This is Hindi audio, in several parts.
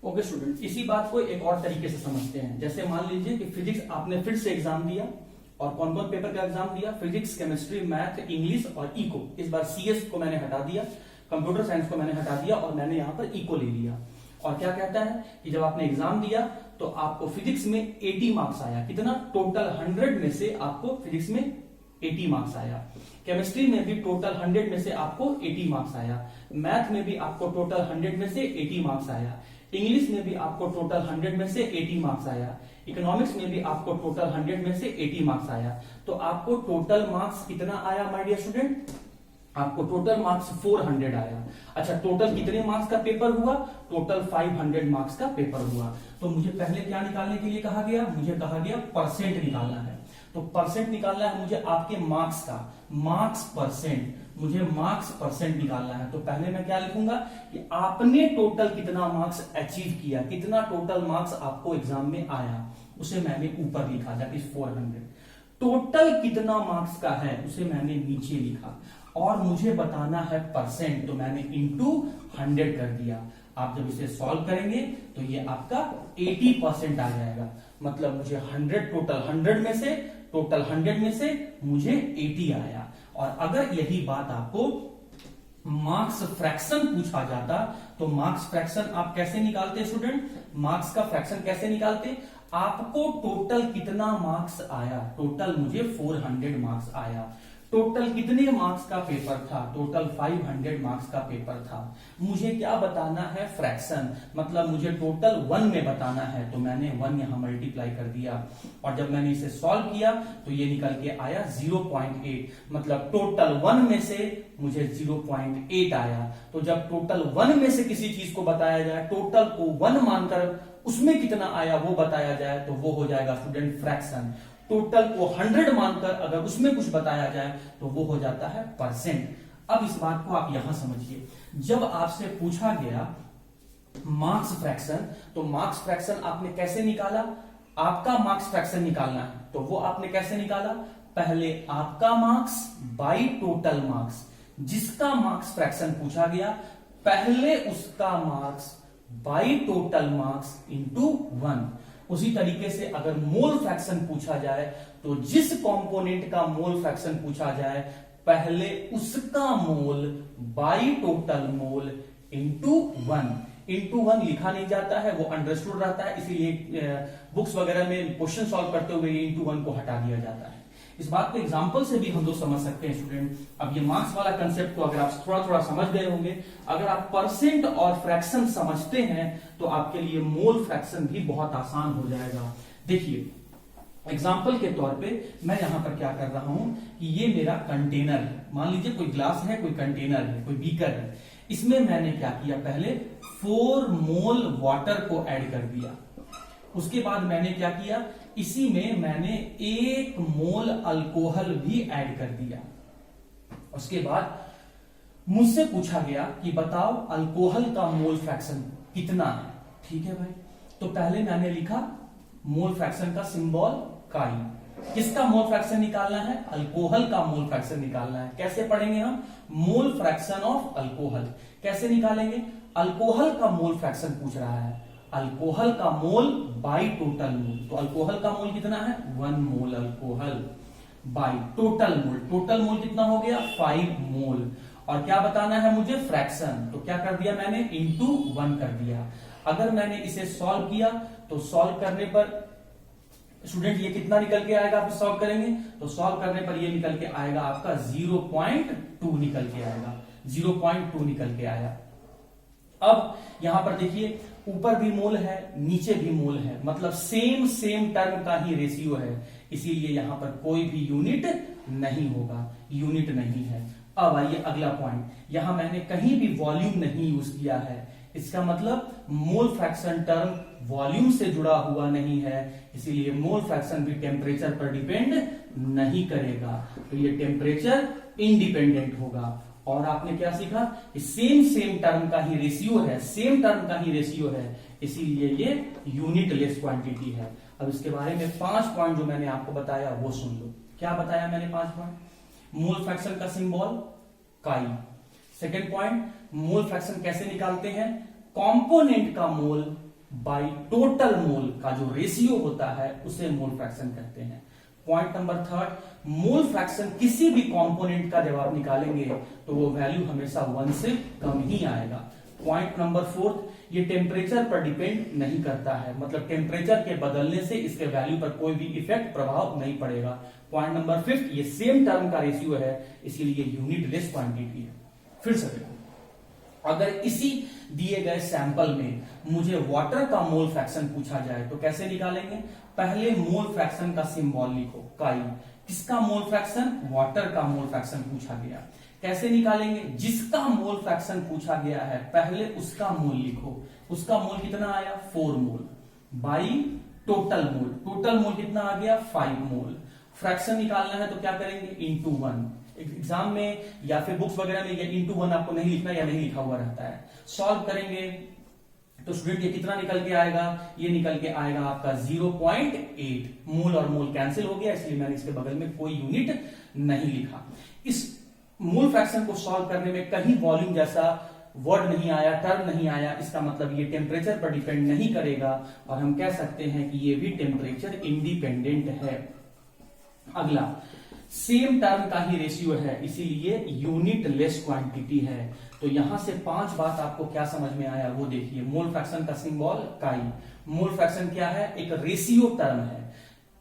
ओके स्टूडेंट, इसी बात को एक और तरीके से समझते हैं। जैसे मान लीजिए कि फिजिक्स आपने फिर से एग्जाम दिया, और कौन कौन पेपर का एग्जाम दिया? फिजिक्स, केमिस्ट्री, मैथ, इंग्लिश और इको। इस बार सीएस को मैंने हटा दिया, कंप्यूटर साइंस को मैंने हटा दिया और मैंने यहाँ पर इको ले लिया। और क्या कहता है कि जब आपने एग्जाम दिया तो आपको फिजिक्स में 80 मार्क्स आया। कितना? टोटल 100 में से आपको फिजिक्स में 80 मार्क्स आया। केमिस्ट्री में भी टोटल 100 में से आपको 80 मार्क्स आया। मैथ में भी आपको टोटल 100 में से 80 मार्क्स आया। इंग्लिश में भी आपको टोटल 100 में से 80 मार्क्स आया। इकोनॉमिक्स में भी आपको टोटल 100 में से 80 मार्क्स आया। तो आपको टोटल मार्क्स कितना आया माय डियर स्टूडेंट? आपको टोटल मार्क्स 400 आया। अच्छा, टोटल कितने मार्क्स का पेपर हुआ? टोटल 500 मार्क्स का पेपर हुआ। तो मुझे पहले क्या निकालने के लिए कहा गया? मुझे कहा गया परसेंट निकालना है। तो परसेंट निकालना है मुझे आपके मार्क्स का, मार्क्स परसेंट, मुझे मार्क्स परसेंट निकालना है। तो पहले मैं क्या लिखूंगा कि आपने टोटल कितना मार्क्स अचीव किया, कितना टोटल मार्क्स आपको एग्जाम में आया, उसे मैंने ऊपर लिखा, दैट इज 400। टोटल कितना मार्क्स का है उसे मैंने नीचे लिखा, और मुझे बताना है परसेंट, तो मैंने इंटू 100 कर दिया। आप जब इसे सॉल्व करेंगे तो ये आपका 80% आ जाएगा। मतलब मुझे 100 टोटल 100 में से, टोटल 100 में से मुझे 80 आया। और अगर यही बात आपको मार्क्स फ्रैक्शन पूछा जाता तो मार्क्स फ्रैक्शन आप कैसे निकालते स्टूडेंट? मार्क्स का फ्रैक्शन कैसे निकालते? आपको टोटल कितना मार्क्स आया? टोटल मुझे 400 मार्क्स आया। टोटल कितने मार्क्स का पेपर था? टोटल 500 मार्क्स का पेपर था। मुझे क्या बताना है? फ्रैक्शन, मतलब मुझे टोटल 1 में बताना है। तो मैंने 1 यहां मल्टीप्लाई कर दिया, और जब मैंने इसे सॉल्व किया तो ये निकल के आया 0.8। मतलब टोटल 1 में से मुझे 0.8 आया। तो जब टोटल 1 में से किसी चीज को बताया जाए, टोटल को 1 मानकर उसमें कितना आया वो बताया जाए, तो वो हो जाएगा स्टूडेंट फ्रैक्शन। टोटल को 100 मानकर अगर उसमें कुछ बताया जाए तो वो हो जाता है परसेंट। अब इस बात को आप यहां समझिए, जब आपसे पूछा गया मार्क्स फ्रैक्शन, तो मार्क्स फ्रैक्शन आपने कैसे निकाला? आपका मार्क्स फ्रैक्शन निकालना है, तो वो आपने कैसे निकाला? पहले आपका मार्क्स बाई टोटल मार्क्स। जिसका मार्क्स फ्रैक्शन पूछा गया, पहले उसका marks by total marks into 1। उसी तरीके से अगर मोल फ्रैक्शन पूछा जाए, तो जिस कंपोनेंट का मोल फ्रैक्शन पूछा जाए, पहले उसका mole by total mole into 1। Into 1 लिखा नहीं जाता है, वो अंडरस्टूड रहता है, इसीलिए बुक्स वगैरह में क्वेश्चन सॉल्व करते हुए इंटू 1 को हटा दिया जाता है। इस बात को एग्जाम्पल से भी हम लोग समझ सकते हैं स्टूडेंट। अब ये मार्क्स वाला कंसेप्ट को अगर आप थोड़ा थोड़ा समझ गए होंगे, अगर आप परसेंट और फ्रैक्शन समझते हैं तो आपके लिए मोल फ्रैक्शन भी बहुत आसान हो जाएगा। देखिए एग्जाम्पल के तौर पे मैं यहां पर क्या कर रहा हूं कि ये मेरा कंटेनर है। मान लीजिए कोई ग्लास है, कोई कंटेनर है, कोई बीकर है। इसमें मैंने क्या किया? पहले 4 मोल वाटर को ऐड कर दिया। उसके बाद मैंने क्या किया? इसी में मैंने 1 मोल अल्कोहल भी ऐड कर दिया। उसके बाद मुझसे पूछा गया कि बताओ अल्कोहल का मोल फ्रैक्शन कितना है। ठीक है भाई, तो पहले मैंने लिखा मोल फ्रैक्शन का सिंबल काई। किसका मोल फ्रैक्शन निकालना है? अल्कोहल का मोल फ्रैक्शन निकालना है। कैसे पढ़ेंगे हम? मोल फ्रैक्शन ऑफ अल्कोहल कैसे निकालेंगे? अल्कोहल का मोल फ्रैक्शन पूछ रहा है, अल्कोहल का मोल बाई टोटल मोल। तो अल्कोहल का मोल कितना है? 1 mole alcohol by total mole. Total mole कितना हो गया? 5 मोल। और क्या बताना है मुझे? फ्रैक्शन। तो क्या कर दिया मैंने? इंटू 1 कर दिया। अगर मैंने इसे सॉल्व किया तो सॉल्व करने पर स्टूडेंट ये कितना निकल के आएगा? आप सॉल्व करेंगे तो सॉल्व करने पर ये निकल के आएगा आपका 0.2 निकल के आएगा। 0.2 निकल के आया। अब यहां पर देखिए, ऊपर भी मोल है, नीचे भी मोल है, मतलब सेम टर्म का ही रेशियो है, इसीलिए यहां पर कोई भी यूनिट नहीं होगा, यूनिट नहीं है। अब आइए अगला पॉइंट, यहां मैंने कहीं भी वॉल्यूम नहीं यूज किया है। इसका मतलब मोल फ्रैक्शन टर्म वॉल्यूम से जुड़ा हुआ नहीं है, इसीलिए मोल फ्रैक्शन भी टेम्परेचर पर डिपेंड नहीं करेगा। तो ये टेम्परेचर इंडिपेंडेंट होगा। और आपने क्या सीखा कि सेम टर्म का ही रेशियो है, सेम टर्म का ही रेशियो है, इसीलिए ये यूनिट लेस क्वांटिटी है। अब इसके बारे में 5 पॉइंट जो मैंने आपको बताया वो सुन लो। क्या बताया मैंने? 5 पॉइंट। मोल फ्रैक्शन का सिंबल काई। सेकेंड पॉइंट, मोल फ्रैक्शन कैसे निकालते हैं? कंपोनेंट का मोल बाय टोटल मोल का जो रेशियो होता है उसे मोल फ्रैक्शन कहते हैं। Point number third, mole fraction किसी भी कंपोनेंट का जब आप निकालेंगे तो वो वैल्यू हमेशा 1 से कम ही आएगा। पॉइंट नंबर फोर्थ, ये टेम्परेचर पर डिपेंड नहीं करता है, मतलब टेम्परेचर के बदलने से इसके वैल्यू पर कोई भी इफेक्ट प्रभाव नहीं पड़ेगा। पॉइंट नंबर फिफ्थ, ये सेम टर्म का रेशियो है, इसीलिए यूनिट लेस क्वांटिटी है। फिर से देखो, अगर इसी दिए गए सैंपल में मुझे वाटर का मोल फ्रैक्शन पूछा जाए तो कैसे निकालेंगे? पहले मोल फ्रैक्शन का सिंबल लिखो, काई। किसका मोल फ्रैक्शन? वाटर का मोल फ्रैक्शन पूछा गया। कैसे निकालेंगे? जिसका मोल फ्रैक्शन पूछा गया है पहले उसका मोल लिखो। उसका मोल कितना आया? 4 mole by total mole. Total mole कितना आ गया? 5 मोल। फ्रैक्शन निकालना है तो क्या करेंगे? इंटू 1। एग्जाम में या फिर बुक्स वगैरह में ये इंटू 1 आपको नहीं लिखना या नहीं लिखा हुआ रहता है। सॉल्व करेंगे तो स्टूडेंट ये कितना निकल के आएगा? ये निकल के आएगा आपका 0.8। मोल और मोल कैंसिल हो गया, इसलिए मैंने इसके बगल में कोई यूनिट नहीं लिखा। इस मोल फ्रैक्शन को सॉल्व करने में कहीं वॉल्यूम जैसा वर्ड नहीं आया, टर्म नहीं आया, इसका मतलब ये टेम्परेचर पर डिपेंड नहीं करेगा और हम कह सकते हैं कि ये भी टेम्परेचर इंडिपेंडेंट है। अगला, सेम टर्म का ही रेशियो है, इसीलिए यूनिट लेस क्वांटिटी है। तो यहां से 5 बात आपको क्या समझ में आया वो देखिए। मोल फ्रैक्शन का सिंबल काई। मोल फ्रैक्शन क्या है? एक रेशियो टर्म है।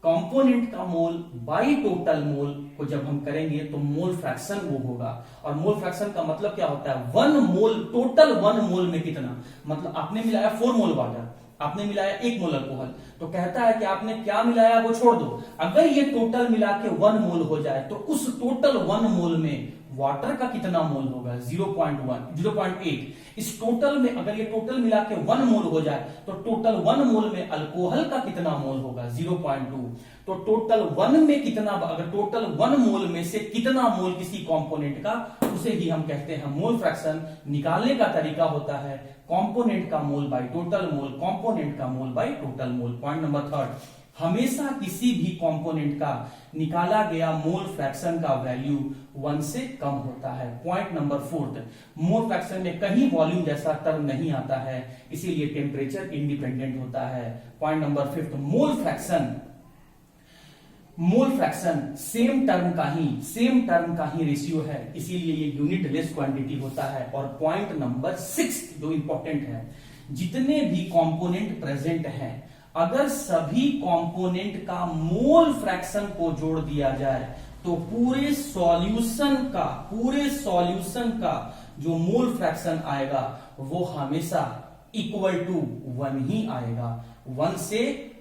कंपोनेंट का मोल बाई टोटल मोल को जब हम करेंगे तो मोल फ्रैक्शन वो होगा। और मोल फ्रैक्शन का मतलब क्या होता है? 1 मोल, टोटल 1 मोल में कितना, मतलब आपने मिलाया 4 मोल वाटर, आपने मिलाया 1 मोल अल्कोहल, तो कहता है कि आपने क्या मिलाया वो छोड़ दो। अगर ये टोटल मिला के 1 मोल हो जाए तो उस टोटल 1 मोल में वाटर का कितना मोल होगा? 0.8। इस टोटल में अगर ये टोटल मिला के 1 मोल हो जाए तो टोटल 1 मोल में अल्कोहल का कितना मोल होगा? 0.2। तो टोटल 1 में कितना, अगर टोटल 1 मोल में से कितना मोल किसी कंपोनेंट का, उसे ही हम कहते हैं मोल फ्रैक्शन। निकालने का तरीका होता है कंपोनेंट का mole by total mole, component का mole by total mole. Point number third, हमेशा किसी भी कंपोनेंट का निकाला गया मोल फ्रैक्शन का वैल्यू 1 से कम होता है। Point number fourth, mole fraction में कहीं वॉल्यूम जैसा टर्म नहीं आता है, इसीलिए टेम्परेचर इंडिपेंडेंट होता है। Point number fifth, mole fraction same term का ही रेशियो है, इसीलिए ये यूनिट लेस क्वांटिटी होता है। और पॉइंट नंबर 6 जो इंपॉर्टेंट है, जितने भी कंपोनेंट प्रेजेंट हैं, अगर सभी कंपोनेंट का मोल फ्रैक्शन को जोड़ दिया जाए तो पूरे सॉल्यूशन का जो मोल फ्रैक्शन आएगा वो हमेशा इक्वल टू 1 ही आएगा। 1 से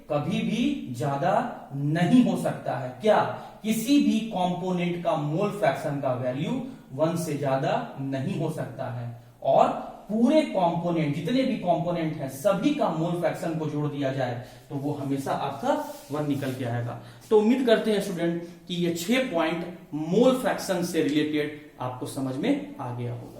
कभी भी ज्यादा नहीं हो सकता है। क्या? किसी भी कंपोनेंट का मोल फ्रैक्शन का वैल्यू 1 से ज्यादा नहीं हो सकता है। और पूरे कंपोनेंट, जितने भी कंपोनेंट हैं, सभी का मोल फ्रैक्शन को जोड़ दिया जाए तो वो हमेशा आपका 1 निकल के आएगा। तो उम्मीद करते हैं स्टूडेंट कि ये 6 पॉइंट मोल फ्रैक्शन से रिलेटेड आपको समझ में आ गया हो।